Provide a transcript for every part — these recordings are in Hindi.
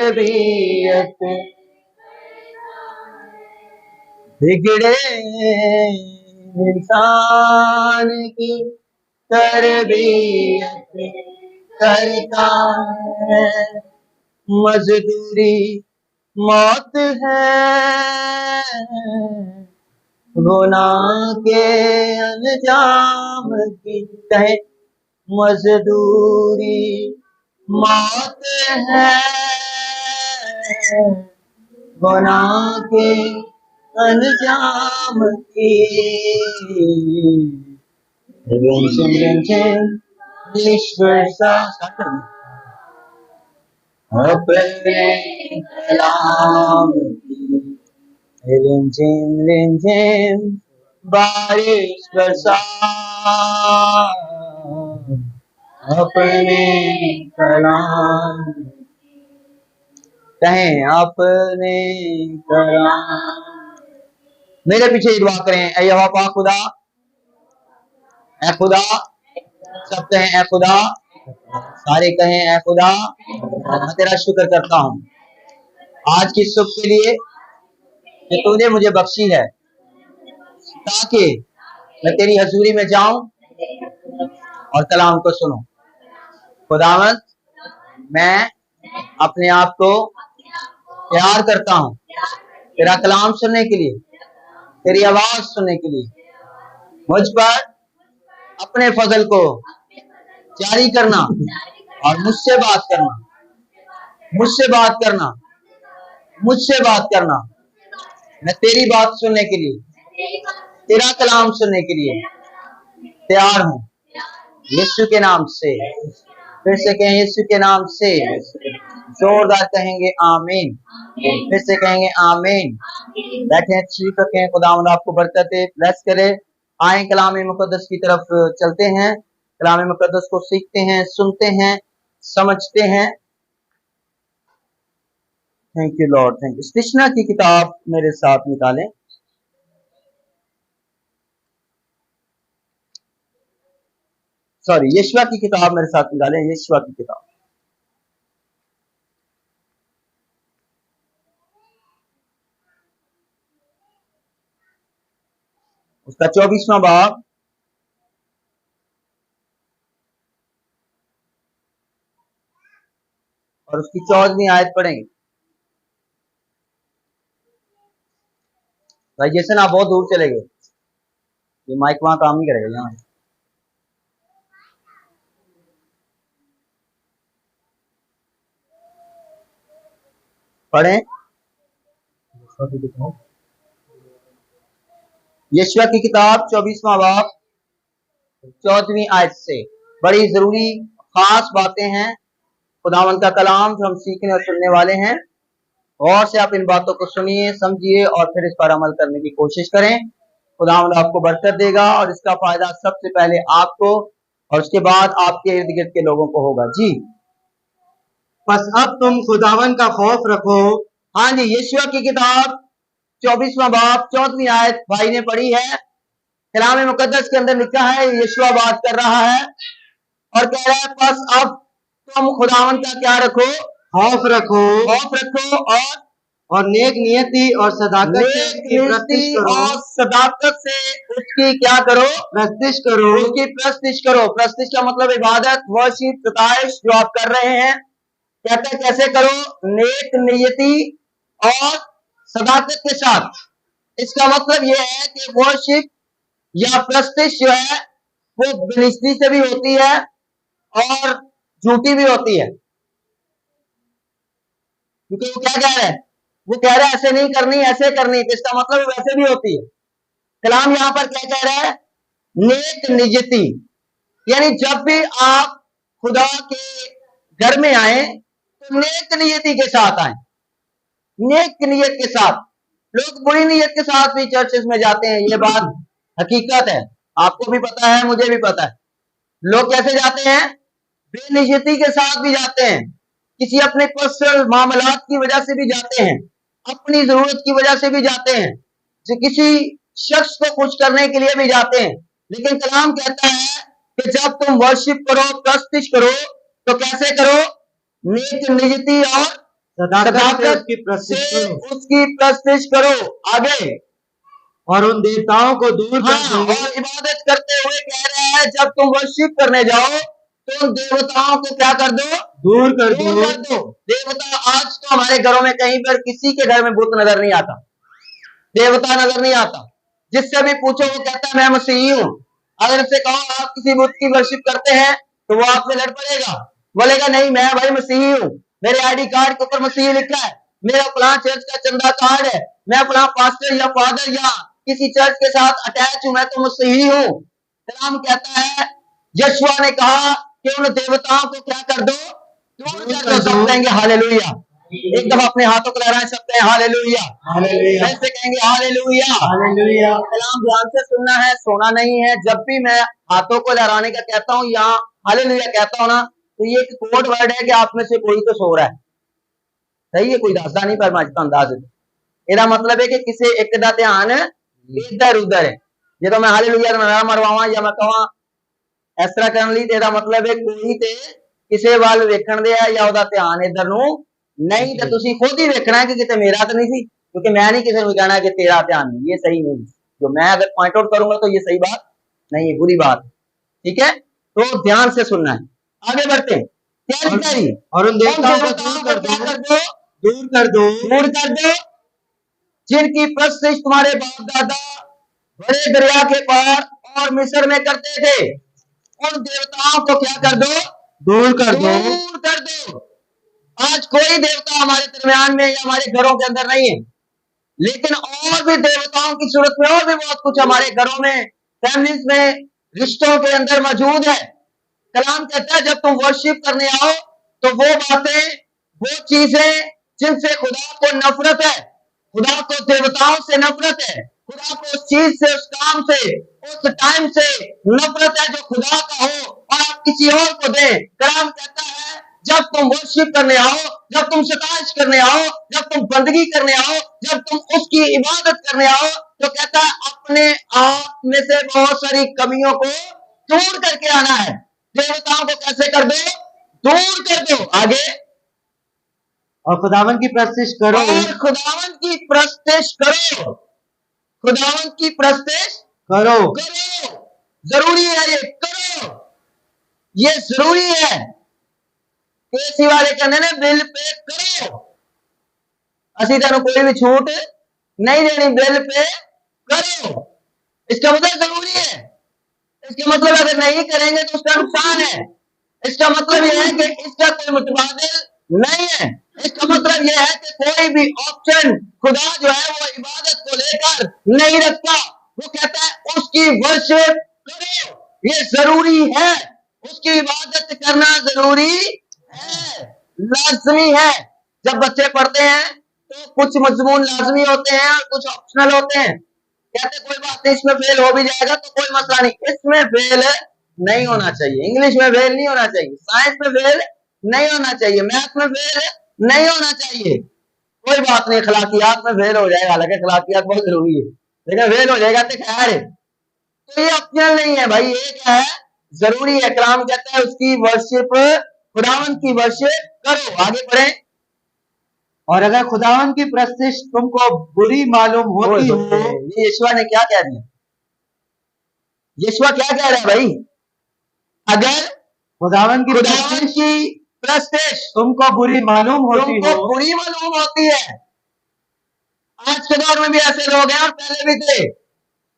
तरबियत, बिगड़े इंसान की तरबियत करता है। मजदूरी मौत है, गुनाह के अंजाम की कहे। मजदूरी मौत है, गुनाह के अंजाम की। अपने कलाम की रिमझिम बारिश बरसा, अपने कलाम कहें, अपने कलाम। मेरे पीछे दुआ करें, ऐ यहोवा पाक खुदा, ऐ खुदा, सब कहें ऐ खुदा, सारे कहें ऐ खुदा, मैं तेरा शुक्र करता हूँ आज की सुबह के लिए कि तूने मुझे बख्शी है, ताकि मैं तेरी हजूरी में जाऊं और कलाम को सुनूं। खुदावंद, मैं अपने आप को तैयार करता हूं तेरा कलाम सुनने के लिए, तेरी आवाज सुनने के लिए। मुझ पर अपने फजल को जारी करना और मुझसे बात करना, मुझसे बात करना, मुझसे बात करना। मैं तेरी बात सुनने के लिए, तेरा कलाम सुनने के लिए तैयार हूं, यीशु के नाम से। फिर से कहें, यीशु के नाम से। जोरदार कहेंगे आमीन, फिर से कहेंगे आमीन। बैठे तशरीफ रखें, खुदावंद आपको बरकत दे, ब्लेस करे। आए कलाम मुकद्दस की तरफ चलते हैं, कलाम मुकद्दस को सीखते हैं, सुनते हैं, समझते हैं। Thank you lord, thank you. स्तिशना की किताब मेरे साथ निकालें। सॉरी, यशवा की किताब मेरे साथ निकालें, यशवा की किताब। उसका 24वां बाब और उसकी 14वीं आयत पढ़ेंगे। भाई जैसे आप बहुत दूर चले गए, ये माइक वहां काम नहीं करेगा यहाँ। पढ़ें यशवा की किताब 24वां बाब 14वीं आयत से। बड़ी जरूरी खास बातें हैं, खुदावंद का कलाम जो हम सीखने और सुनने वाले हैं। गौर से आप इन बातों को सुनिए, समझिए और फिर इस पर अमल करने की कोशिश करें। खुदावंद आपको बरकत देगा और इसका फायदा सबसे पहले आपको और उसके बाद आपके इर्द गिर्द के लोगों को होगा। जी, बस अब तुम खुदावंद का खौफ रखो। हाँ जी, यशवा की किताब 24वां बाब 14वीं आयत भाई ने पढ़ी है। कलाम मुकद्दस के अंदर लिखा है, यशवा बात कर रहा है और कह रहा है, बस अब तुम खुदावंद का क्या रखो? खौफ रखो, खौफ रखो और नेक नियति और सदाकत से उसकी क्या करो? प्रस्तिश करो, उसकी प्रस्तिश करो। प्रस्तिश का मतलब इबादत, वर्शिप, सताइश जो आप कर रहे हैं। कहते हैं कैसे करो? नेक नियति और सदाकत के साथ। इसका मतलब यह है कि वर्शिप या प्रस्तिश जो है वो बिनिस्ती से भी होती है और झूठी भी होती है। क्योंकि वो क्या कह रहा है? वो कह रहा है ऐसे नहीं करनी, ऐसे करनी, तो इसका मतलब वैसे भी होती है। कलाम यहां पर क्या कह रहा है? नेक नियति, यानी जब भी आप खुदा के घर में आए तो नेक नियति के साथ आए, नेक नियत के साथ। लोग बुरी नियत के साथ भी चर्चेस में जाते हैं, ये बात हकीकत है, आपको भी पता है, मुझे भी पता है। लोग कैसे जाते हैं? बेनियती के साथ भी जाते हैं, किसी अपने पर्सनल मामलात की वजह से भी जाते हैं, अपनी जरूरत की वजह से भी जाते हैं, जो किसी शख्स को खुश करने के लिए भी जाते हैं। लेकिन कलाम कहता है कि जब तुम वर्शिप करो, प्रस्तिश करो, तो कैसे करो? नेक नियति और सदाकत से उसकी प्रस्तुति से करो उसकी प्रस्तुति करो। आगे, और उन देवताओं को दूर कर हाँ, दो। और इबादत करते हुए कह रहा है जब तुम वर्शिप करने जाओ तो उन देवताओं को क्या कर दो? दूर कर दूर दो। कर दो। देवता, आज तो हमारे घरों में कहीं पर किसी के घर में बुत नजर नहीं आता, देवता नजर नहीं आता। जिससे भी पूछो वो कहता है मैं मसीही हूँ। अगर उससे कहो आप किसी बुत की वर्शिप करते हैं तो वो आपसे लड़ पड़ेगा, बोलेगा नहीं मैं भाई मसीही हूँ, मेरे आईडी कार्ड के ऊपर मसीही लिखा है, मेरा फलां चर्च का चंदा कार्ड है, मैं फलां पास्टर या फादर या किसी चर्च के साथ अटैच हूं, मैं तो मसीही हूँ। कलाम कहता है, यशुआ ने कहा कि उन देवताओं को क्या कर दो? दूर कर दो। सब कहेंगे हालेलुया। एक दफा अपने हाथों को लहराएं, सब कहें हालेलुया। हालेलुया। ऐसे कहेंगे हालेलुया। हालेलुया। कलाम ध्यान से सुनना है, सोना नहीं है। जब भी मैं हाथों को लहराने का कहता हूँ, यहाँ हालेलुया कहता हूँ ना, तो ये एक कोड वर्ड है कि आप में से कोई तो सो रहा है। सही है, कोई दसदा नहीं पर मजता अंदाज ਇਹਦਾ मतलब है कि किसी एक का ध्यान इधर उधर है। जो मैं हालेलुया ना मरवावा या मैं कहा इस तरह करने ਲਈ ਇਹਦਾ मतलब है कोई ते ਕਿਸੇ ਵੱਲ ਵੇਖਣ ਦੇ ਆ ਜਾਂ ਉਹਦਾ ਧਿਆਨ ਇਧਰ ਨੂੰ नहीं, तो तुसी खुद ही देखना है कि किते मेरा तो नहीं थी, क्योंकि मैं नहीं किसी को कहना कि तेरा ध्यान नहीं, ये सही नहीं। जो मैं अगर पॉइंट आउट करूंगा तो ये सही बात नहीं है, बुरी बात। ठीक है, तो ध्यान से सुनना है। आगे बढ़ते हैं, क्या लिखा है? और उन देवताओं को दूर कर दो, दूर कर दो, दूर कर दो, जिनकी प्रस्तुति तुम्हारे बाप दादा बड़े दरिया के पार और मिस्र में करते थे। उन देवताओं को क्या कर दो? दूर कर दो। दूर कर दो। आज कोई देवता हमारे दरमियान में या हमारे घरों के अंदर नहीं है, लेकिन और भी देवताओं की सूरत में और भी बहुत कुछ हमारे घरों में, फैमिलीज में, रिश्तों के अंदर मौजूद है। कलाम कहता है जब तुम वर्शिप करने आओ तो वो बातें, वो चीजें जिनसे खुदा को नफरत है, खुदा को देवताओं से नफरत है, खुदा को उस चीज से, उस काम से, उस टाइम से नफरत है जो खुदा का हो और आप किसी और को दें। कलाम कहता है जब तुम वर्शिप करने आओ, जब तुम सताइश करने आओ, जब तुम बंदगी करने आओ, जब तुम उसकी इबादत करने आओ, तो कहता है अपने आप में से बहुत सारी कमियों को दूर करके आना है। देवताओं को कैसे कर दो? दूर कर दो। आगे, और खुदावन की प्रस्तुति करो, और खुदावन की प्रस्तुति करो। खुदावन की प्रस्तुति करो। करो, जरूरी है, ये करो, ये जरूरी है। केसी वाले कहते ने बिल पे करो, असी तेन कोई भी छूट नहीं देनी, बिल पे करो। इसका मतलब जरूरी है। इसका मतलब अगर नहीं करेंगे तो उसका नुकसान है। इसका मतलब यह है कि इसका कोई मुतबादिल नहीं है। इसका मतलब यह है कि कोई भी ऑप्शन खुदा जो है वो इबादत को लेकर नहीं रखता। वो कहता है उसकी वर्शिप करो, ये जरूरी है। उसकी इबादत करना जरूरी है, लाजमी है। जब बच्चे पढ़ते हैं तो कुछ मजमून लाजमी होते हैं और कुछ ऑप्शनल होते हैं। कहते कोई बात नहीं, इसमें फेल हो भी जाएगा तो कोई मसला नहीं, इसमें फेल नहीं होना चाहिए। इंग्लिश में फेल नहीं होना चाहिए, साइंस में फेल नहीं होना चाहिए, मैथ में फेल नहीं होना चाहिए। कोई बात नहीं, अखलाकियात में फेल हो जाएगा, हालांकि अखलाकियात बहुत जरूरी है, लेकिन फेल हो जाएगा तो खैर है। तो ये ऑप्शनल नहीं है भाई, ये क्या है? जरूरी है। कलाम कहता है उसकी वर्शिप, खुदावन की वर्शिप करो। आगे बढ़े, और अगर खुदावन की प्रस्तुति तुमको बुरी मालूम होती हो, ये यीशुआ ने क्या कह दिया? यीशुआ क्या कह रहा है भाई? अगर खुदावन की प्रस्तुति तुमको बुरी मालूम होती हो, बुरी मालूम होती है। आज के दौर में भी ऐसे लोग हैं और पहले भी थे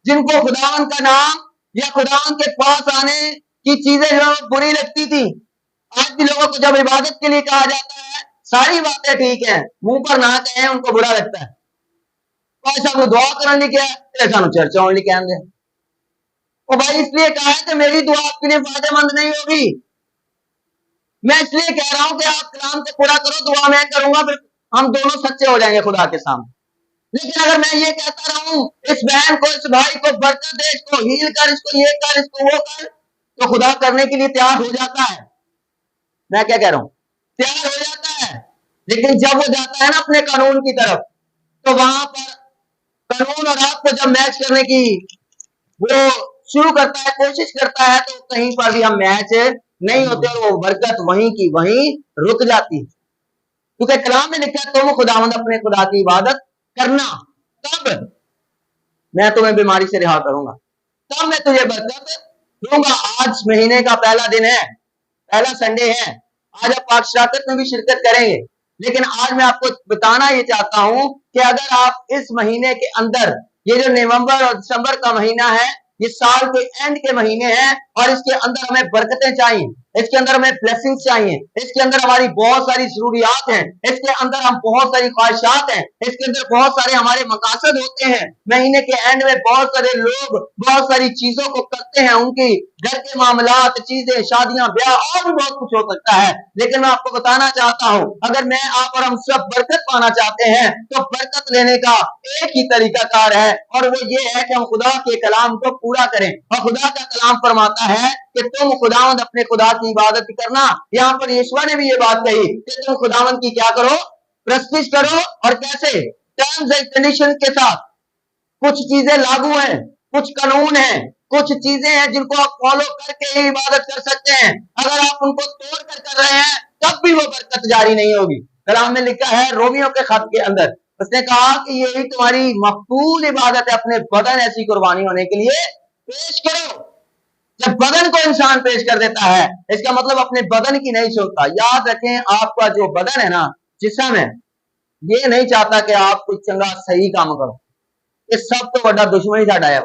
जिनको खुदावन का नाम या खुदावन के पास आने की चीजें जो बुरी लगती थी। आज भी लोगों को जब इबादत के लिए कहा जाता है, सारी बातें ठीक है, मुंह पर ना कहें उनको बुरा लगता है। ऐसा वो दुआ करने क्या है, ऐसा चर्चा होने क्या है। और भाई इसलिए कहा है कि मेरी दुआ आपके लिए फायदेमंद नहीं होगी। मैं इसलिए कह रहा हूं कि आप कलाम को पूरा करो, दुआ मैं करूंगा, फिर हम दोनों सच्चे हो जाएंगे खुदा के सामने। लेकिन अगर मैं ये कहता रहूं इस बहन को, इस भाई को बरकत दे, इसको हील कर, इसको ये कर, इसको वो कर, तो खुदा करने के लिए तैयार हो जाता है। मैं क्या कह रहा हूं? तैयार हो जाता है। लेकिन जब वो जाता है ना अपने कानून की तरफ, तो वहां पर कानून और आपको जब मैच करने की वो शुरू करता है, कोशिश करता है, तो कहीं पर भी हम मैच नहीं होते और वो बरकत वहीं की वहीं रुक जाती है। क्योंकि कलाम में लिखा है तुम खुदावंद अपने खुदा की इबादत करना, तब मैं तुम्हें बीमारी से रिहा करूंगा, तब मैं तुझे बरकत दूंगा। आज महीने का पहला दिन है, पहला संडे है, आज आप पाक शराकत में भी शिरकत करेंगे, लेकिन आज मैं आपको बताना ये चाहता हूं कि अगर आप इस महीने के अंदर, ये जो नवंबर और दिसंबर का महीना है, ये साल के एंड के महीने हैं और इसके अंदर हमें बरकतें चाहिए, इसके अंदर हमें ब्लेसिंग्स चाहिए, इसके अंदर हमारी बहुत सारी जरूरियात हैं, इसके अंदर हम बहुत सारी ख्वाहिशात हैं, इसके अंदर बहुत सारे हमारे मकासद होते हैं। महीने के एंड में बहुत सारे लोग बहुत सारी चीजों को करते हैं, उनकी घर के मामलात, चीजें, शादियां, ब्याह और भी बहुत कुछ हो सकता है, लेकिन मैं आपको बताना चाहता हूं, अगर मैं आप और हम सब बरकत पाना चाहते हैं तो बरकत लेने का एक ही तरीकाकार है और वो ये है कि हम खुदा के कलाम को पूरा करें। और खुदा का कलाम फरमाता है कि तुम खुदावंद अपने खुदा की इबादत करना। यहाँ पर यीशुआ ने भी ये बात कही कि तुम खुदावंद की क्या करो, प्रस्तिश करो। और कैसे? टर्म्स एंड कंडीशन के साथ। कुछ चीजें लागू हैं, कुछ कानून हैं, कुछ चीजें हैं जिनको आप फॉलो करके ही इबादत कर सकते हैं। अगर आप उनको तोड़ कर रहे हैं तब भी वो बरकत जारी नहीं होगी। कलाम में लिखा है रोमियों के खत के अंदर, उसने कहा कि यही तुम्हारी मकबूल इबादत है, अपने बदन ऐसी कुर्बानी होने के लिए पेश करो। जब बदन को इंसान पेश कर देता है, इसका मतलब अपने बदन की नहीं सोचता। याद रखें, आपका जो बदन है ना, जिस्म है, ये नहीं चाहता कि आप कुछ चंगा सही काम करो। ये सब तो बड़ा दुश्मन ही साडा है।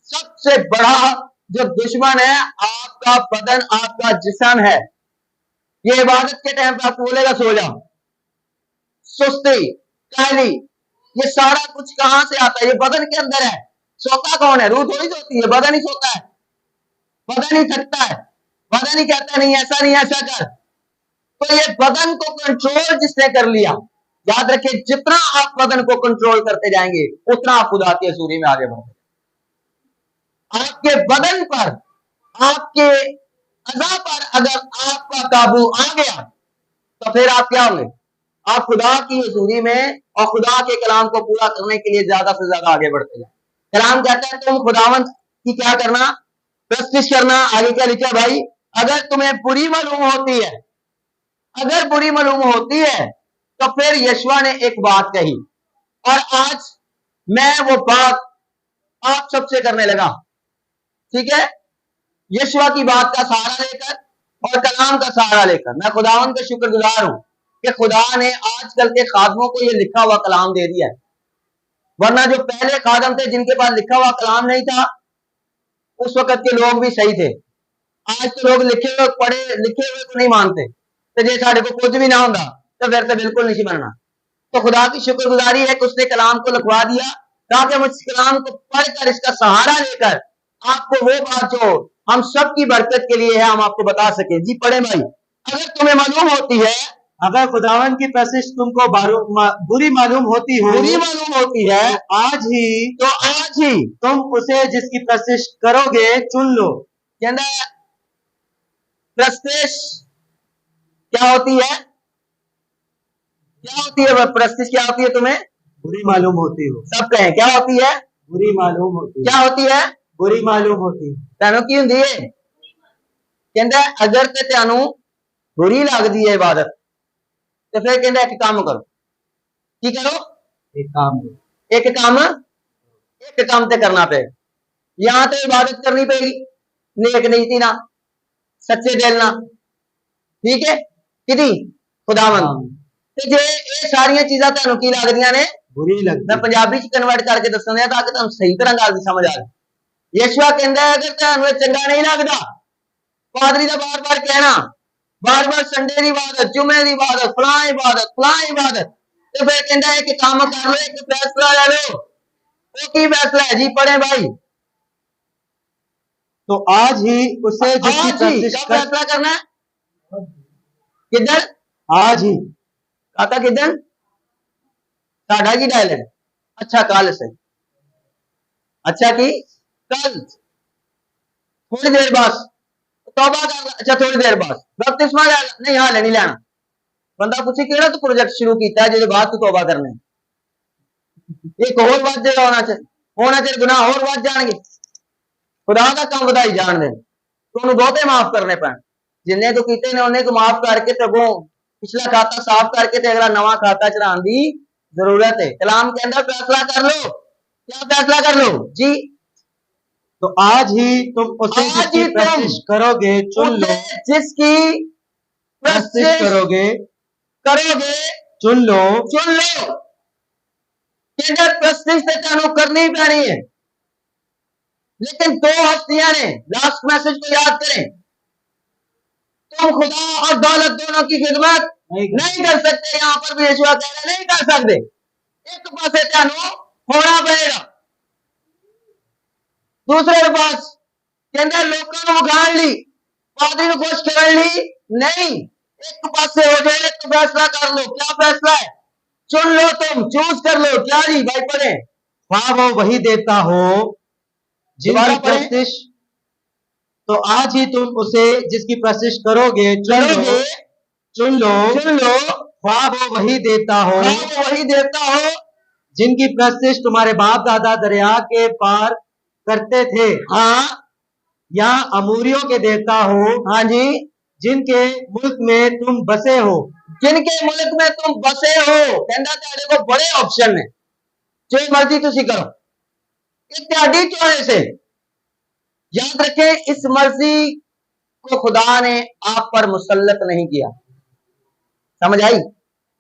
सबसे बड़ा जो दुश्मन है आपका बदन, आपका जिस्म है। ये इबादत के टाइम पे आपको बोलेगा सो जाओ, सुस्ती, काहली, ये सारा कुछ कहां से आता है? ये बदन के अंदर है। सोता कौन है? रूह थोड़ी सोती है, बदन ही सोता है, बदन ही थकता है, बदन ही कहता है नहीं ऐसा नहीं ऐसा कर। तो ये बदन को कंट्रोल जिसने कर लिया, याद रखिए जितना आप बदन को कंट्रोल करते जाएंगे उतना आप खुदा की हजूरी में आगे बढ़ते। आपके बदन पर, आपके अज़ा पर अगर आपका काबू आ गया तो फिर आप क्या होंगे? आप खुदा की हजूरी में और खुदा के कलाम को पूरा करने के लिए ज्यादा से ज्यादा आगे बढ़ते जाए। कलाम कहता है तुम खुदावंत की क्या करना, प्रस्तिश करना। आगे क्या लिखा भाई? अगर तुम्हें बुरी मालूम होती है, अगर बुरी मालूम होती है तो फिर यशवा ने एक बात कही और आज मैं वो बात आप सबसे करने लगा। ठीक है, यशवा की बात का सहारा लेकर और कलाम का सहारा लेकर मैं खुदावन का शुक्रगुजार हूं कि खुदा ने आजकल के खादमों को ये लिखा हुआ कलाम दे दिया है। वरना जो पहले खादम थे जिनके पास लिखा हुआ कलाम नहीं था, उस वक्त के लोग भी सही थे। आज तो लोग लिखे हुए पढ़े लिखे हुए को नहीं मानते, तो जे साढ़े को कुछ भी ना होगा तो फिर तो बिल्कुल नहीं बनना। तो खुदा की शुक्रगुजारी है कि उसने कलाम को लिखवा दिया ताकि हम इस कलाम को पढ़कर इसका सहारा लेकर आपको वो बात जो हम सबकी बरकत के लिए है हम आपको बता सके। जी पढ़े भाई। अगर तुम्हें मालूम होती है, अगर खुदावन की प्रशिश तुमको बुरी मालूम होती हो, बुरी मालूम होती है, तो आज ही तुम उसे जिसकी प्रशिश करोगे चुन लो। कहना प्रस्तिश क्या होती है? क्या होती है प्रस्तिश? क्या होती है? तुम्हें बुरी मालूम होती हो। सब कहें क्या होती है? बुरी मालूम होती। क्या होती है? बुरी मालूम होती। तेनों की हुंदी है? कहंदा अगर ते तेनों बुरी लगदी है इबादत तो फिर कहंदा एक काम करो। की करो? एक काम, एक काम ते करना पे। यहां तो इबादत करनी पेगी नेक नीति ना, सच्चे दिल ना, ठीक है, किदी खुदावंद। ते जे ये सारियां चीजां तुहानू की लगदियां ने? बुरी लगदी। मैं पंजाबी च कन्वर्ट करके दसना ताकि तुहानू सही तरह गल समझ आ जाए। यीशुआ कहंदा है अगर तुहानू चंगा नहीं लगदा, पादरी दा बार-बार कहना, बार-बार संडे दी इबादत, जुमे दी इबादत, फलां इबादत, तो फिर कहंदा है कि काम कर लो, एक फैसला ले लो। वो की फैसला है? जी पढ़े भाई। तो आज ही उसे जिसकी प्रशिश कब फैसला करना है? किधर? आज ही। काका किधर? साढ़ा की डायल है। अच्छा कल से, अच्छा की कल, थोड़ी देर बाद तौबा कर। अच्छा थोड़ी देर बाद बपतिस्मा नहीं, हाले नहीं लेना। बंदा पूछे केड़ा तू प्रोजेक्ट शुरू किया है जिहदे बाद तू तौबा करना है? एक होर वध जाएगा, होना चाहिए गुनाह होर वध जाएंगे, खुदा का काम वधाई जान दे, तो बहुते माफ करने पैण। जिन्ने तो कीते ने उन्हें को माफ करके तगों पिछला खाता साफ करके ते अगला नवा खाता चढ़ाने की जरूरत है। कलाम के अंदर फैसला कर लो। क्या फैसला कर लो जी? तो आज ही तुम उसे आज जिसकी ही तुम प्रस्तिश करोगे चुन लो, उसे जिसकी प्रस्तिश प्रस्तिश करोगे करोगे चुन लो। चुन लो। कहते प्रस्तिश तो तेनों करनी ही पैनी है, लेकिन दो हस्तियां ने, लास्ट मैसेज को याद करें, तुम खुदा और दौलत दोनों की खिदमत नहीं कर सकते। यहां पर भी यीशु कह रहे नहीं कर सकते। एक पासे तेनों होना पड़ेगा, दूसरे पास कहते लोगों को उगाड़ ली, पादरी को खुश कर ली नहीं। एक पासे हो जाए तो फैसला कर लो। क्या फैसला है? चुन लो, तुम चूज कर लो। क्या जी भाई पढ़े? हाँ वो वही देता हो जिनकी प्रस्तिश, तो आज ही तुम उसे जिसकी प्रस्तिश करोगे चुन लो, चुन लो, चुन लो। हाँ वो वही देता हो हाँ वो वही देता हो जिनकी प्रस्तिश तुम्हारे बाप दादा दरिया के पार करते थे। हाँ या अमूरियों के देता हो, हाँ जी, जिनके मुल्क में तुम बसे हो, जिनके मुल्क में तुम बसे हो। कहना तेरे को बड़े ऑप्शन है, जो मर्जी तुसी करो, इत्यादि चॉइस है। याद रखें, इस मर्जी को खुदा ने आप पर मुसल्लत नहीं किया। समझ आई?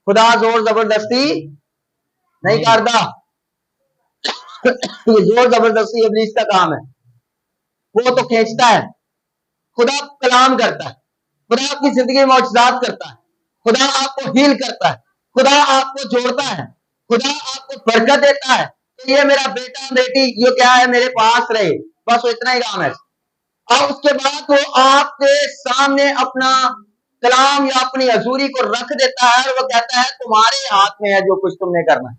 खुदा जोर जबरदस्ती नहीं करता। ये जोर जबरदस्ती इब्लीस का काम है, वो तो खींचता है। खुदा कलाम करता है, खुदा आपकी जिंदगी में मौजूदात करता है, खुदा आपको हील करता है, खुदा आपको जोड़ता है, खुदा आपको बरकत देता है। तो ये मेरा बेटा बेटी ये क्या है मेरे पास रहे, बस वो इतना ही काम है। और उसके बाद वो आपके सामने अपना कलाम या अपनी हजूरी को रख देता है और वो कहता है तुम्हारे हाथ में है जो कुछ तुमने करना है।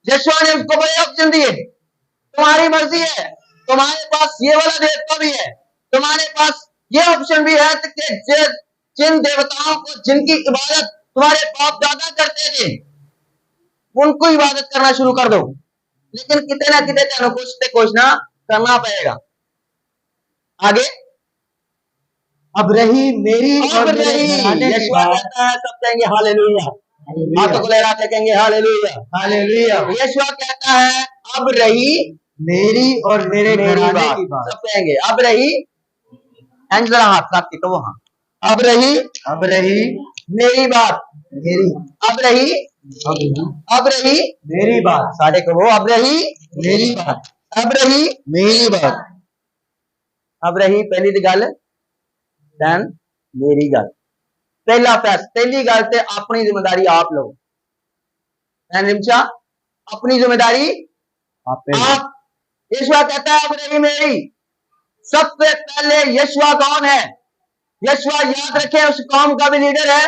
यीशु ने उसको बड़े ऑप्शन दिए, तुम्हारी मर्जी है, तुम्हारे पास ये वाला देवता भी है, तुम्हारे पास ये ऑप्शन भी है कि जिन देवताओं को जिनकी इबादत तुम्हारे बाप दादा करते थे उनको इबादत करना शुरू कर दो। लेकिन कितने ना कितने तेनों कुछ ना करना पड़ेगा। आगे अब रही मेरी और मेरे घराने की बात। कहता है, सब कहेंगे हालेलुया, हाथों को लहरा के कहेंगे हालेलुया, हालेलुया। यीशु कहता है अब रही मेरी और मेरे घराने की बात। सब कहेंगे अब रही, जरा हाथ रख के तो वहां, अब रही मेरी बात, मेरी अब रही मेरी बात। साढ़े को वो अब रही मेरी बात, अब रही मेरी बात, अब रही पहली गल दैन मेरी गल। पहला फैसला, पहली गल ते अपनी जिम्मेदारी आप लो। निमचा अपनी जिम्मेदारी आप। यीशु कहता है अब रही मेरी। सबसे पहले यीशु कौन है? यीशु याद रखें उस कौम का भी लीडर है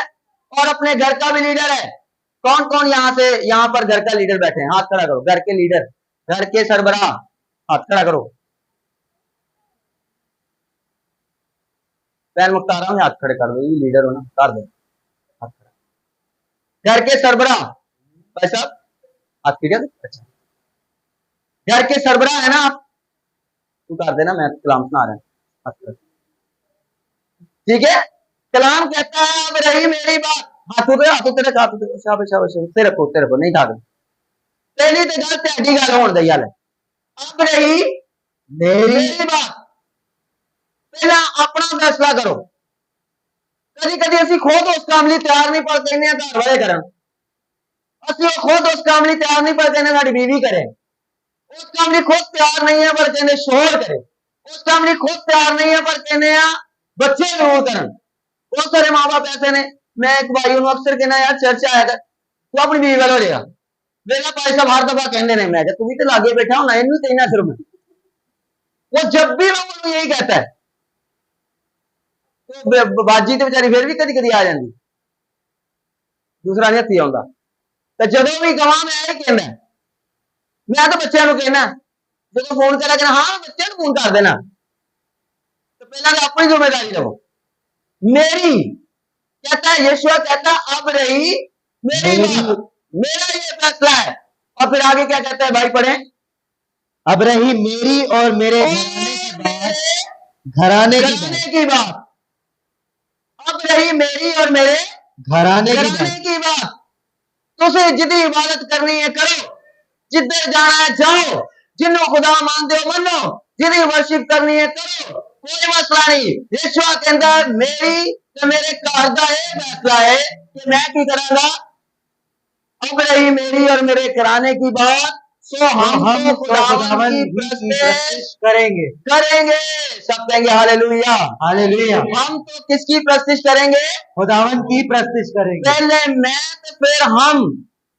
और अपने घर का भी लीडर है। कौन कौन यहां पर घर का लीडर बैठे हैं? हाथ खड़ा करो। घर के लीडर, घर के सरबराह, हाथ खड़ा करो। पैन मुख्तारा में हाथ खड़े कर दो, ये लीडर हो ना, कर दो हाथ खड़ा। घर के सरबराह भाई साहब हाथ खींचे। अच्छा, घर के सरबराह है ना आप, तू कर देना, मैं कलाम सुना रहा हूं। ठीक है, कलाम कहता है अब रही मेरी बात। हाथों पे हाथों तेरे हाथ तेरे रखो नहीं था। पहली तो गल तेरी गल होने दी गल अब रही मेरी बात। पहला अपना फैसला करो। कभी कभी असं खुद उस काम लिए तैयार नहीं, पर कहने घर वाले करन। असं खुद उस काम लिए तैयार नहीं, पर कहने साडी बीवी करे। उस काम लिए खुद तैयार नहीं है, पर कहने शोहर करे। उस काम लिए खुद तैयार नहीं है, पर कहने बच्चे जरूर करन। बहुत सारे माँ बाप ऐसे ने, मैं एक भाई अक्सर कहना यार चर्च आया कर, तू अपनी बीवी वाल हो जाएगा। मेरा भाई साहब हर दफा कहते हैं, मैं तू भी तो लागे बैठा होना, इन कहना फिर मैं। वो जब भी मैं यही कहता है, तो बाजी तो बेचारी फिर भी कदी कदी आ जाती, दूसरा नहीं हथी आता। तो जो भी कहा मैं यही कहना, मैं तो बच्चों को कहना जो फोन करा कहना हाँ बच्चे फोन कर देना। तो पहला तो अपनी जिम्मेदारी लो। मेरी कहता है यीशु कहता अब रही मेरी बात, मेरा ये फैसला है। और फिर आगे क्या कहता है भाई पढ़े? अब रही मेरी और मेरे घराने की बात। अब रही मेरी और मेरे घराने की घराने बात। की बात। तुसे जितनी इबादत करनी है करो, जिधर जाना है जाओ, जिन्हों खुदा मानते हो मनो, जितनी वर्शिप करनी है करो, कोई मसला नहीं। यीशु के अंदर मेरी तो मेरे घर का ये फैसला है कि मैं की करूंगा, अब रही मेरी और मेरे घराने की बात, सो हम तो खुदावन की प्रस्तिश करेंगे। करेंगे। सब कहेंगे हालेलुया। हालेलुया। हम तो किसकी प्रस्तिश करेंगे? खुदावन की प्रस्तिश करेंगे। पहले मैं तो फिर हम।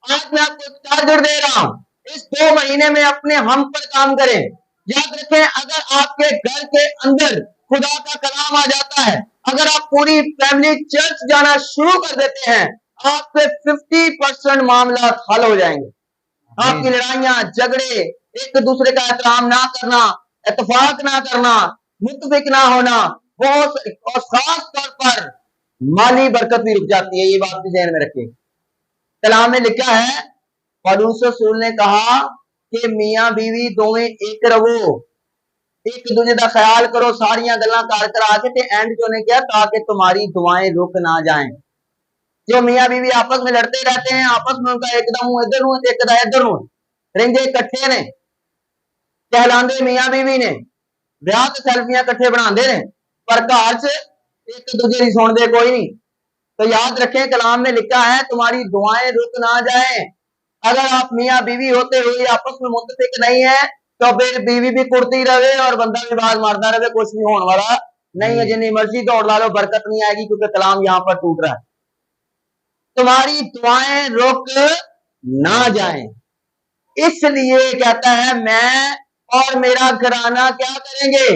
आज मैं आपको टारगेट दे रहा हूं, इस 2 महीने में अपने हम पर काम करें। याद रखें, अगर आपके घर के अंदर खुदा का कलाम आ जाता है, अगर आप पूरी फैमिली चर्च जाना शुरू कर देते हैं, आपके 50% मामला हल हो जाएंगे। आपकी लड़ाइयां झगड़े, एक दूसरे का एहतराम ना करना, इत्तेफाक ना करना, मुत्तफिक ना होना, बहुत और खास तौर पर माली बरकत भी रुक जाती है। ये बात भी ध्यान में रखें। कलाम में लिखा है, पौलुस रसूल ने कहा कि मियां बीवी दोवें एक रवो, एक दूजे का ख्याल करो, सारियां गल्लां कर कर आके ते एंड जो ने किया ताकि तुम्हारी दुआएं रुक ना जाएं। जो मियां बीवी आपस में लड़ते रहते हैं, आपस में उनका एकदम इधर हूं एक इधर हूं, रेंगे इकट्ठे ने, कहलांदे मियां बीवी ने, ब्याह ते सेल्फियां इकट्ठे बनांदे ने, पर घर च एक दूजे की सुनते कोई नहीं। तो याद रखें, कलाम में लिखा है तुम्हारी दुआएं रुक ना जाएं। अगर आप मियां बीवी होते हुए आपस में मुत्तफिक नहीं है, तो फिर बीवी भी कुड़ती रहे और बंदा भी बात मारता रहे, कुछ नहीं होने वाला नहीं है। जितनी मर्जी दौड़ ला लो, बरकत नहीं आएगी, क्योंकि कलाम यहां पर टूट रहा है। तुम्हारी दुआएं रुक ना जाएं, इसलिए कहता है मैं और मेरा घराना क्या करेंगे?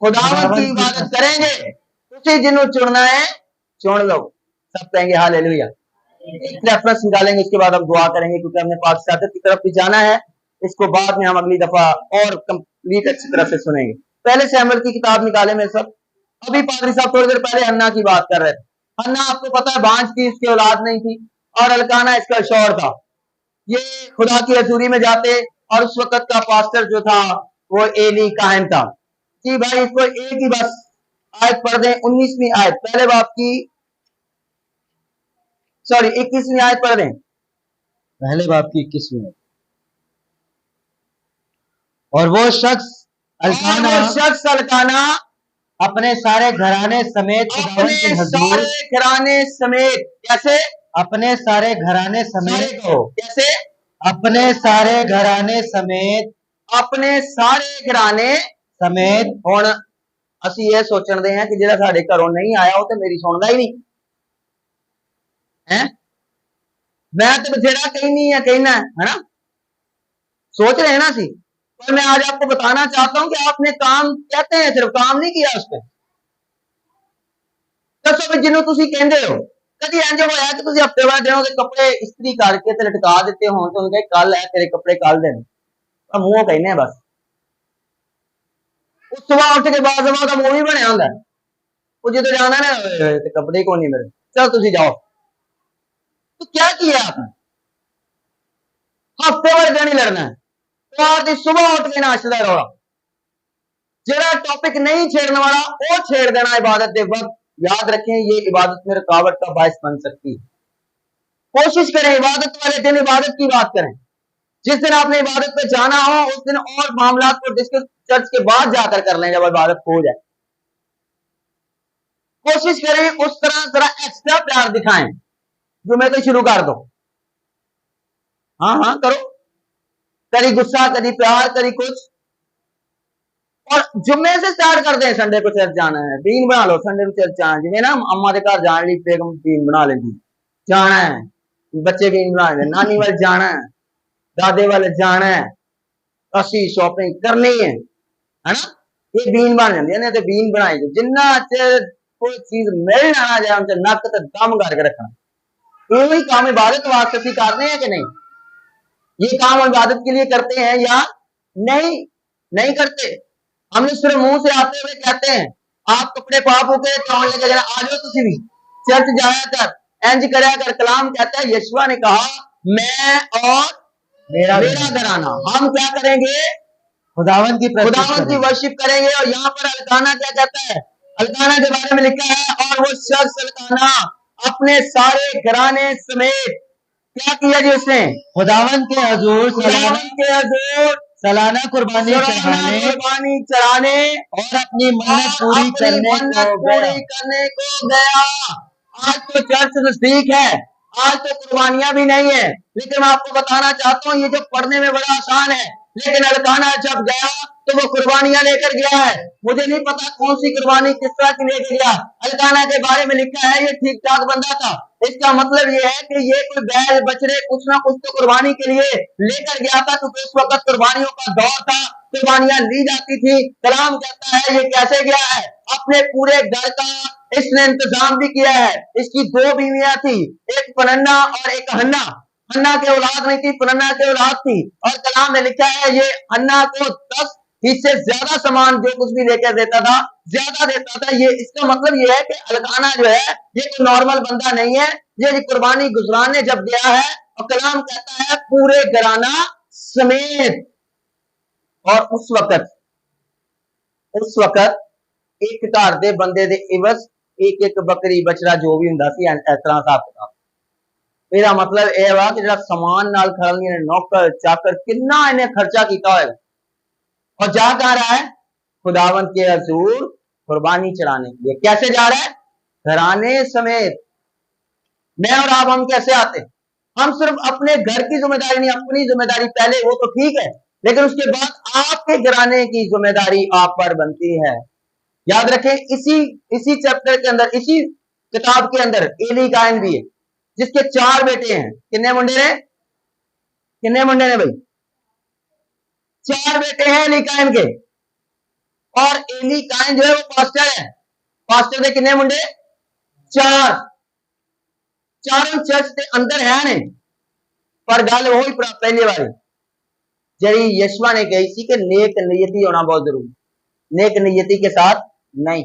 खुदावंद की इबादत करेंगे। तुझे जिन्हों चुनना है चुन लो। सब कहेंगे हालेलुया। एक रेफरेंस निकालेंगे, उसके बाद हम दुआ करेंगे, क्योंकि हमने पाक सादत की तरफ भी जाना है। इसको बाद में हम अगली दफा और कंप्लीट अच्छी तरह से सुनेंगे। पहले सैमुएल की किताब निकाले मेरे सब। अभी पादरी साहब थोड़ी देर पहले हन्ना की बात कर रहे थे। हन्ना आपको पता है बांझ थी, इसकी औलाद नहीं थी, और अल्काना इसका शौहर था। ये खुदा की हजूरी में जाते, और उस वक्त का पास्टर जो था वो एली काहन था। कि भाई इसको एक ही बस आयत पढ़ दें, 19वीं आयत, पहले बाप की 21वीं आयत पढ़ दें। पहले बाप की 21वीं। और वो शख्स अल्काना अपने सारे घराने समेत अपने सारे घराने समेत, कैसे? अपने सारे घराने समेत, कैसे? अपने सारे घराने समेत, अपने सारे घराने समेत। हुण ਅਸੀਂ ਇਹ सोचते हैं कि ਜਿਹੜਾ ਸਾਡੇ ਘਰੋਂ नहीं आया वो तो मेरी सुनता ही नहीं है। मैं तो बथेरा कहना है ना, सोच रहे हैं ना सी। पर मैं आज आपको बताना चाहता हूं कि आपने काम, कहते हैं सिर्फ काम नहीं किया उस पर। दसो भी जिन्हों तुसी कहंदे हो, कभी इंज होया कि तुसी हफ्ते बाद दिनों के कपड़े इस्त्री करके ते लटका देते हो, तो उनके कल है तेरे कपड़े कल देने, मुंह कहने बस। उस सुबह उठ के बाद का मुंह भी बनया होंगे, वो जो जाना ना कपड़े को नहीं मेरे, चल तुसी जाओ। तो क्या किया आपने? हफ्ते वाले दिन ही लड़ना है। तो आज सुबह उठ के नाश्ता रौला, जरा टॉपिक नहीं छेड़ने वाला वो छेड़ देना इबादत के वक्त। याद रखें, ये इबादत में रुकावट का बायस बन सकती है। कोशिश करें इबादत वाले दिन इबादत की बात करें। जिस दिन आपने इबादत पे जाना हो उस दिन और मामला को डिस्कस चर्च के बाद जाकर कर लें, जब इबादत हो जाए। कोशिश करें उस तरह जरा एक्स्ट्रा प्यार दिखाएं, जुम्मे तो शुरू कर दो। हाँ करो, कभी गुस्सा, कभी प्यार, कभी कुछ, और जुम्मे से स्टार्ट कर दें। संडे को चर्च जाना है, दीन बना लो। संडे को चर्च जाना, जिन्हें ना अम्मा के घर जाने ली बेगम दीन बना लेगी, जाना है, बच्चे दीन बना लेंगे, नानी वाले जाना है, दादे वाले जाना है, असी शॉपिंग करनी है ना, ये बीन बन जाती है। तो बीन बनाई जिन्ना चेर कोई चीज मिल ना जाए उनसे नक तो दम करके रखना। यही काम इबादत वास्ते भी करते हैं कि नहीं? ये काम इबादत के लिए करते हैं या नहीं करते? हम सिर्फ मुंह से आते हुए कहते हैं, आप कपड़े पाप होके कौन लेके जाना, आ जाओ तुझे भी चर्च जाया कर, इंज कराया कर। कलाम कहता है, यीशु ने कहा मैं और मेरा घराना हम क्या करेंगे? खुदावन की वर्शिप करेंगे। और यहाँ पर अल्काना क्या कहता है? अल्काना के बारे में लिखा है, और वो शख्स अल्काना अपने सारे घराने समेत क्या किया जी उसने? खुदावन के हजूर खुदावन के हजूर सालाना कुर्बानी चढ़ाने और अपनी मन्नत पूरी करने को गया। आज तो चर्च नजदीक है, आज तो कुर्बानियां भी नहीं है, लेकिन मैं आपको बताना चाहता हूँ ये जो पढ़ने में बड़ा आसान है, लेकिन अल्काना जब गया तो वो कुर्बानियां लेकर गया है। मुझे नहीं पता कौन सी कुर्बानी किस तरह की लेकर गया। अल्काना के बारे में लिखा है ये ठीक ठाक बंदा था। इसका मतलब ये है कि ये कोई बैल बछड़े कुछ ना कुछ तो कुर्बानी के लिए लेकर गया था, क्योंकि उस वक्त कुर्बानियों का दौर था, कुर्बानियां ली जाती थी। कलाम कहता है ये कैसे गया है? अपने पूरे घर का इसने इंतजाम भी किया है। इसकी 2 बीवियां थी, एक पनन्ना और एक हन्ना। हन्ना के औलाद नहीं थी, पनन्ना के औलाद थी। और कलाम में लिखा है ये हन्ना को 10 हिस्से ज्यादा सामान जो कुछ भी लेकर देता था, ज्यादा देता था। ये इसका मतलब ये है कि अल्काना जो है ये कोई नॉर्मल बंदा नहीं है। ये कुर्बानी गुजराने जब गया है और कलाम कहता है पूरे घराना समेत। और उस वक्त एक घर दे बंदे दे इवज एक एक बकरी बछड़ा जो भी हुंदा सी इस तरह हिसाब। मेरा मतलब यह वा कि जो समान नाल खड़े नौकर चाकर कितना इन्हें खर्चा किया होगा, और जा कहां रहा है? खुदावंत के हजूर कुर्बानी चढ़ाने के लिए। कैसे जा रहा है? घराने समेत। मैं और आप हम कैसे आते? हम सिर्फ अपने घर की जिम्मेदारी नहीं, अपनी जिम्मेदारी पहले, वो तो ठीक है, लेकिन उसके बाद आपके घराने की जिम्मेदारी आप पर बनती है। याद रखें इसी चैप्टर के अंदर, इसी किताब के अंदर एली कायन भी है, जिसके 4 बेटे हैं। कितने मुंडे ने? कितने मुंडे ने भाई? 4 बेटे हैं एली कायन के। और एली कायन जो है वो पास्टर है। पास्टर के कितने मुंडे? 4। चारों चर्च के अंदर है ने, पर गल वही पहली बारी जरी यशवा ने कही थी कि नेक नियति होना बहुत जरूरी। नेक नियति के साथ नहीं।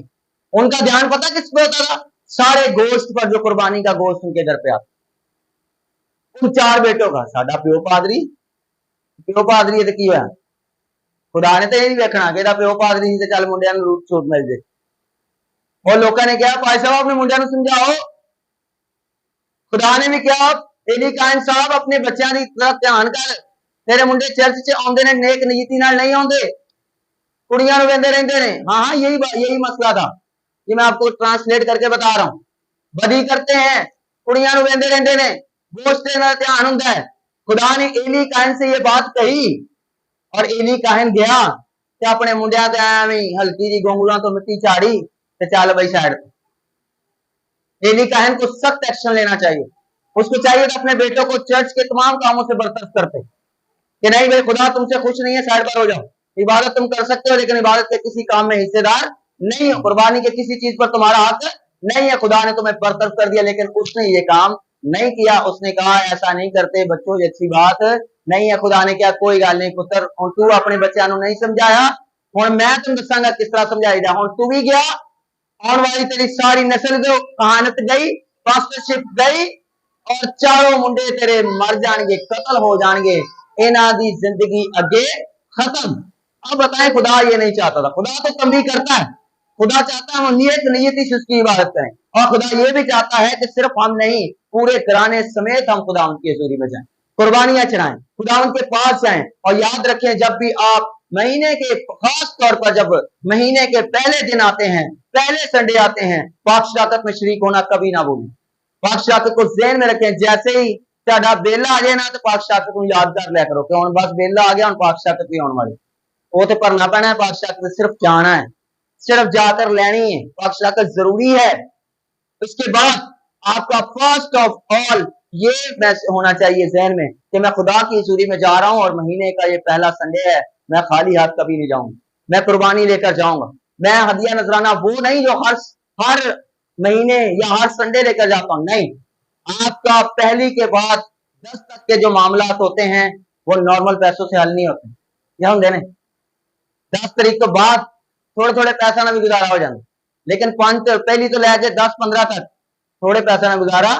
उनका ध्यान पता किस पे होता था? सारे गोश्त पर, जो कुर्बानी का गोश्त उनके घर पे आता। उन 4 बेटों का साडा प्यो पादरी तो की होया? खुदा ने तो यही देखना कि प्यो पादरी से चल मुंडिया रूप छूट मिल जाए। और लोगों ने कहा भाई साहब अपने मुंडिया समझाओ। खुदा ने भी कहा एली कायन साहब अपने बच्चों की तरफ ध्यान कर, तेरे मुंडे चर्च च आउंदे ने नेक नीति नाल नहीं आउंदे, कुड़ियां नूं वेंदे रहंदे ने। हाँ यही मसला था, ये मैं आपको ट्रांसलेट करके बता रहा हूं। बदी करते हैं, कुड़ियां नूं वेंदे रहंदे ने, गोश्त नाल ध्यान हुंदा है। खुदा ने एली कायन से ये बात कही और एली कायन गया ते अपने मुंडिया ते एवें हल्की जी गोंगलुआं तो मिट्टी झाड़ी ते चल बई साइड। एली कायन को सख्त एक्शन लेना चाहिए। उसको चाहिए था अपने बेटों को चर्च के तमाम कामों से बरतरफ करते कि नहीं भाई खुदा तुमसे खुश नहीं है, साइड पर हो जाओ। इबादत तुम कर सकते हो, लेकिन इबादत के किसी काम में हिस्सेदार नहीं हो। कुर्बानी के किसी चीज पर तुम्हारा हक नहीं है। खुदा ने तुम्हें बरतरफ कर दिया, लेकिन उसने ये काम नहीं किया। उसने कहा ऐसा नहीं करते बच्चों, ये अच्छी बात नहीं है। खुदा ने क्या कोई गल नहीं पुत्र, हुण तू अपने बच्चों को नहीं समझाया, हुण मैं तुम दसांगा किस तरह समझाई जा। हुण तू भी गया, आने वाली तेरी सारी नस्ल जो कहानत गई, पास्टरशिप गई, और चारों मुंडे तेरे मर जाएंगे, कत्ल हो जाएंगे, इन्हां दी जिंदगी अगे खत्म। अब बताएं खुदा ये नहीं चाहता था? खुदा तो तंबी करता है। खुदा चाहता है हम नियति से उसकी इबादत करें, और खुदा ये भी चाहता है कि सिर्फ हम नहीं, पूरे घराने समेत हम खुदा उनकी हजूरी में जाएं, कुर्बानियां चढ़ाएं, खुदा उनके पास जाएं। और याद रखें जब भी आप महीने के, खास तौर पर जब महीने के पहले दिन आते हैं, पहले संडे आते हैं, पाक शराकत में शरीक होना कभी ना भूलें। पाक शराकत को ज़हन में रखें। जैसे ही साडा बेला आ जाए ना, तो पाक शराकत को याद कर लिया करो कि हुण बस बेला आ गया, हुण पाक शराकत भी आने वाली। वो तो भरना पैना है, पाक शराकत सिर्फ जाना है, सिर्फ जाकर लेनी है। पाक शराकत जरूरी है। उसके बाद आपका फर्स्ट ऑफ ऑल ये होना चाहिए जहन में कि मैं खुदा की हजूरी में जा रहा हूं, और महीने का ये पहला संडे है, मैं खाली हाथ कभी नहीं जाऊंगा, मैं कुर्बानी लेकर जाऊंगा। मैं हदिया नजराना वो नहीं जो हर महीने या हर संडे लेकर जाता हूं, नहीं। आपका पहली के बाद 10 तक के जो मामला होते हैं वो नॉर्मल पैसों से हल नहीं होते। क्या होंगे ने 10 तारीख के बाद थोड़े थोड़े पैसा ना भी गुजारा हो जाए, लेकिन 5 पहली तो लैके 10-15 तक थोड़े पैसा ना गुजारा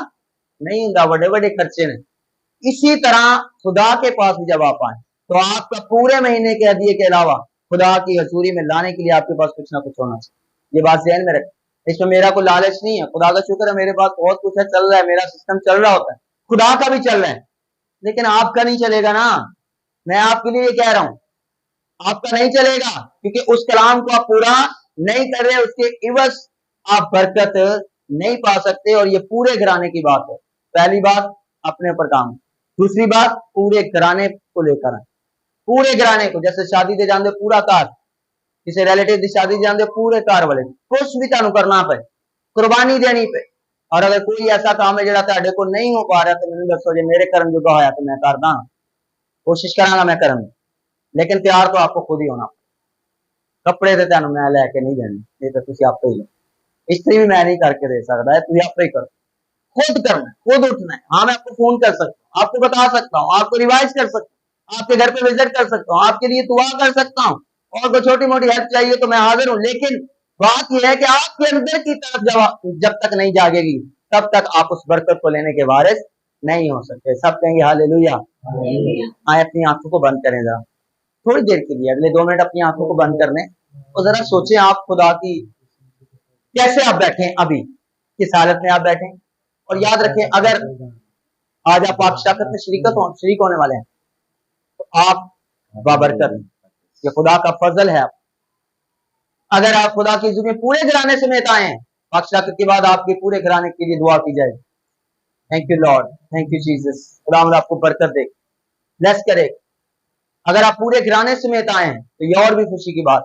नहीं होता, बड़े बड़े खर्चे ने। इसी तरह खुदा के पास भी जब आप आए तो आपका पूरे महीने के हदिये के अलावा खुदा की हजूरी में लाने के लिए आपके पास कुछ ना कुछ होना चाहिए। ये बात ध्यान में रखें। इसमें मेरा कोई लालच नहीं है। खुदा का शुक्र है, मेरे पास बहुत कुछ है, चल रहा है, मेरा सिस्टम चल रहा होता है, खुदा का भी चल रहा है, लेकिन आपका नहीं चलेगा ना। मैं आपके लिए कह रहा हूं, आपका नहीं चलेगा, क्योंकि उस कलाम को आप पूरा नहीं कर रहे, उसके इवज आप बरकत नहीं पा सकते। और ये पूरे घराने की बात है। पहली बात, अपने ऊपर काम। दूसरी बात, पूरे घराने को लेकर आए, पूरे घराने को। जैसे शादी दे जाते पूरा कार, किसी रिलेटिव की शादी दे जाते पूरे कार वाले, कुछ भी तुहानू करना पे, कुर्बानी देनी पे। और अगर कोई ऐसा काम है जो तुहाडे को नहीं हो पा रहा, तो मैनू दसो, जे मेरे करन जोगा होया तो मैं करदा, कोशिश करांगा मैं करन, लेकिन तैयार तो आपको खुद ही होना। कपड़े तो तुहानू मैं लैके नहीं देने, ये तो तुसीं आपे ही लो। इस्त्री भी मैं नहीं करके दे सकता है, तुसीं आपे ही करो, खुद करना है, खुद उठना है। हाँ, मैं आपको फोन कर सकता हूँ, आपको बता सकता हूँ, आपको रिवाइज कर सकता हूँ, आपके घर पे विजिट कर सकता हूँ, आपके लिए दुआ कर सकता हूँ, और कोई छोटी मोटी हेल्प चाहिए तो मैं हाजिर हूं। लेकिन बात यह है कि आपके अंदर की तरफ जब तक नहीं जागेगी, तब तक आप उस बरकत को लेने के वारिस नहीं हो सकते। सब कहेंगे हालेलुया। आए अपनी आंखों को बंद करें जरा थोड़ी देर के लिए, अगले 2 मिनट अपनी आंखों को बंद करने और जरा सोचें आप खुदा की कैसे आप बैठे अभी, किस हालत में आप बैठे। और याद रखें, अगर आज आप पाक में शरीक होने वाले हैं, तो आप बाबरकत, ये खुदा का फजल है। अगर आप खुदा की इज्जत में पूरे घराने समेत आए हैं, पाक के बाद आपके पूरे घराने के लिए दुआ की जाए। Thank you lord, thank you Jesus. खुदा आपको बरकत दे, ब्लेस करे। अगर आप पूरे घराने समेत आए हैं तो ये और भी खुशी की बात,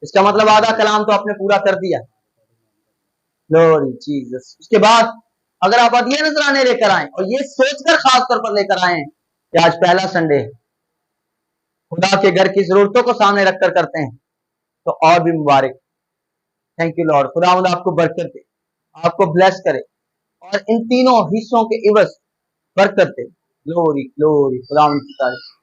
इसका मतलब आधा कलाम तो आपने पूरा कर दिया। Glory Jesus. उसके बाद अगर आप ये नजराने लेकर आए और ये सोचकर खास तौर पर लेकर आए कि आज पहला संडे खुदा के घर की जरूरतों को सामने रखकर करते हैं, तो और भी मुबारक। Thank you Lord. खुदा आपको बरकत दे, आपको ब्लेस करे, और इन तीनों हिस्सों के इवज बरकत दे। ग्लोरी ग्लोरी, खुदा की तारीफ।